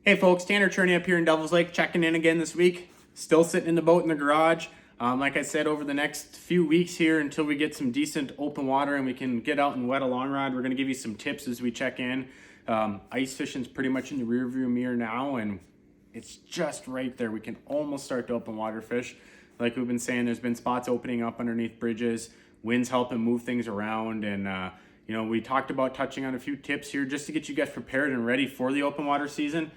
Hey folks, Tanner Cherney up here in Devil's Lake, checking in again this week. Still sitting in the boat in the garage. Like I said, over the next few weeks here until we get some decent open water and we can get out and wet a long rod, we're going to give you some tips as we check in. Ice fishing's pretty much in the rear view mirror now, and it's just right there. We can almost start to open water fish. Like we've been saying, there's been spots opening up underneath bridges. Wind's helping move things around, and we talked about touching on a few tips here just to get you guys prepared and ready for the open water season.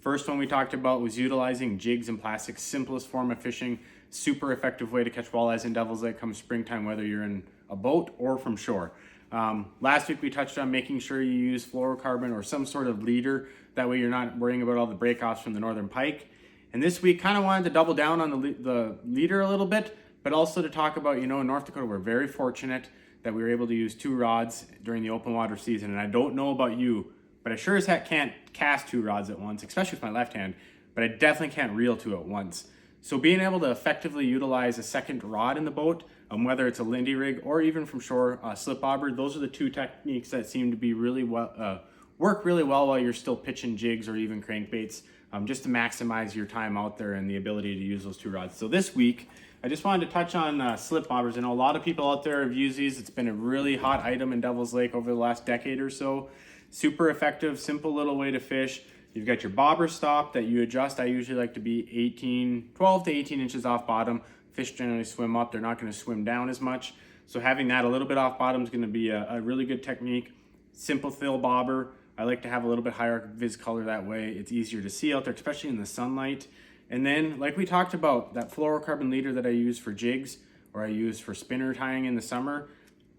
First one we talked about was utilizing jigs and plastics, simplest form of fishing, super effective way to catch walleyes in Devil's Lake come springtime, whether you're in a boat or from shore. Last week we touched on making sure you use fluorocarbon or some sort of leader. That way you're not worrying about all the breakoffs from the northern pike. And this week kind of wanted to double down on the leader a little bit, but also to talk about, in North Dakota, we're very fortunate that we were able to use 2 rods during the open water season. And I don't know about you, but I sure as heck can't cast 2 rods at once, especially with my left hand, but I definitely can't reel 2 at once. So being able to effectively utilize a second rod in the boat, whether it's a Lindy rig or even from shore, slip bobber, those are the 2 techniques that seem to be really well, work really well while you're still pitching jigs or even crankbaits, just to maximize your time out there and the ability to use those 2 rods. So this week, I just wanted to touch on slip bobbers. I know a lot of people out there have used these. It's been a really hot item in Devil's Lake over the last decade or so. Super effective, simple little way to fish. You've got your bobber stop that you adjust. I usually like to be 12 to 18 inches off bottom. Fish generally swim up. They're not going to swim down as much. So having that a little bit off bottom is going to be a really good technique. Simple fill bobber. I like to have a little bit higher vis color that way. It's easier to see out there, especially in the sunlight. And then, like we talked about, that fluorocarbon leader that I use for jigs or I use for spinner tying in the summer,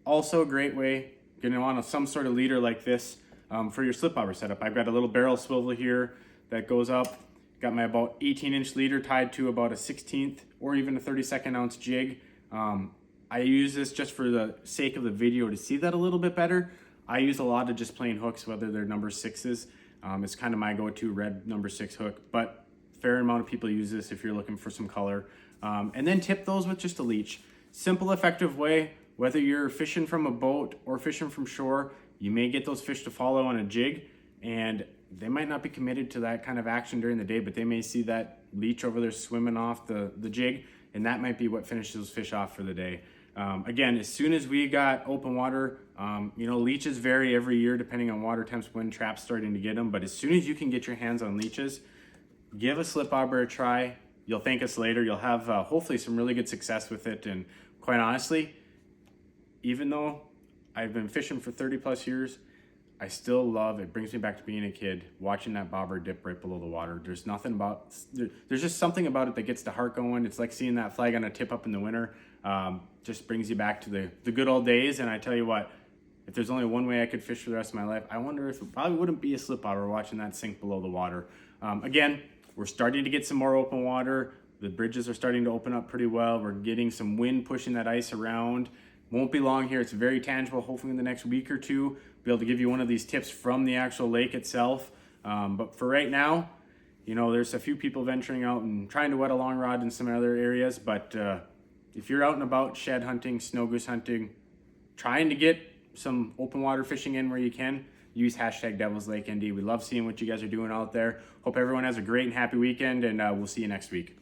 also a great way. You're going to want some sort of leader like this for your slip bobber setup. I've got a little barrel swivel here that goes up. Got my about 18-inch leader tied to about a 16th or even a 32nd ounce jig. I use this just for the sake of the video to see that a little bit better. I use a lot of just plain hooks, whether they're number 6s. It's kind of my go-to red number 6 hook, but fair amount of people use this if you're looking for some color. And then tip those with just a leech. Simple, effective way, whether you're fishing from a boat or fishing from shore, you may get those fish to follow on a jig, and they might not be committed to that kind of action during the day, but they may see that leech over there swimming off the jig, and that might be what finishes those fish off for the day. Again, as soon as we got open water, leeches vary every year depending on water temps, when traps starting to get them, but as soon as you can get your hands on leeches, give a slip bobber a try. You'll thank us later. You'll have hopefully some really good success with it, and quite honestly, even though I've been fishing for 30 plus years, I still love it. Brings me back to being a kid, watching that bobber dip right below the water. There's just something about it that gets the heart going. It's like seeing that flag on a tip up in the winter. Just brings you back to the good old days. And I tell you what, if there's only one way I could fish for the rest of my life, I wonder if it probably wouldn't be a slip bobber watching that sink below the water. Again, we're starting to get some more open water. The bridges are starting to open up pretty well. We're getting some wind pushing that ice around. Won't be long here. It's very tangible. Hopefully in the next week or two, be able to give you one of these tips from the actual lake itself. But for right now, there's a few people venturing out and trying to wet a long rod in some other areas. But if you're out and about shed hunting, snow goose hunting, trying to get some open water fishing in where you can, use hashtag Devil's Lake ND. We love seeing what you guys are doing out there. Hope everyone has a great and happy weekend, and we'll see you next week.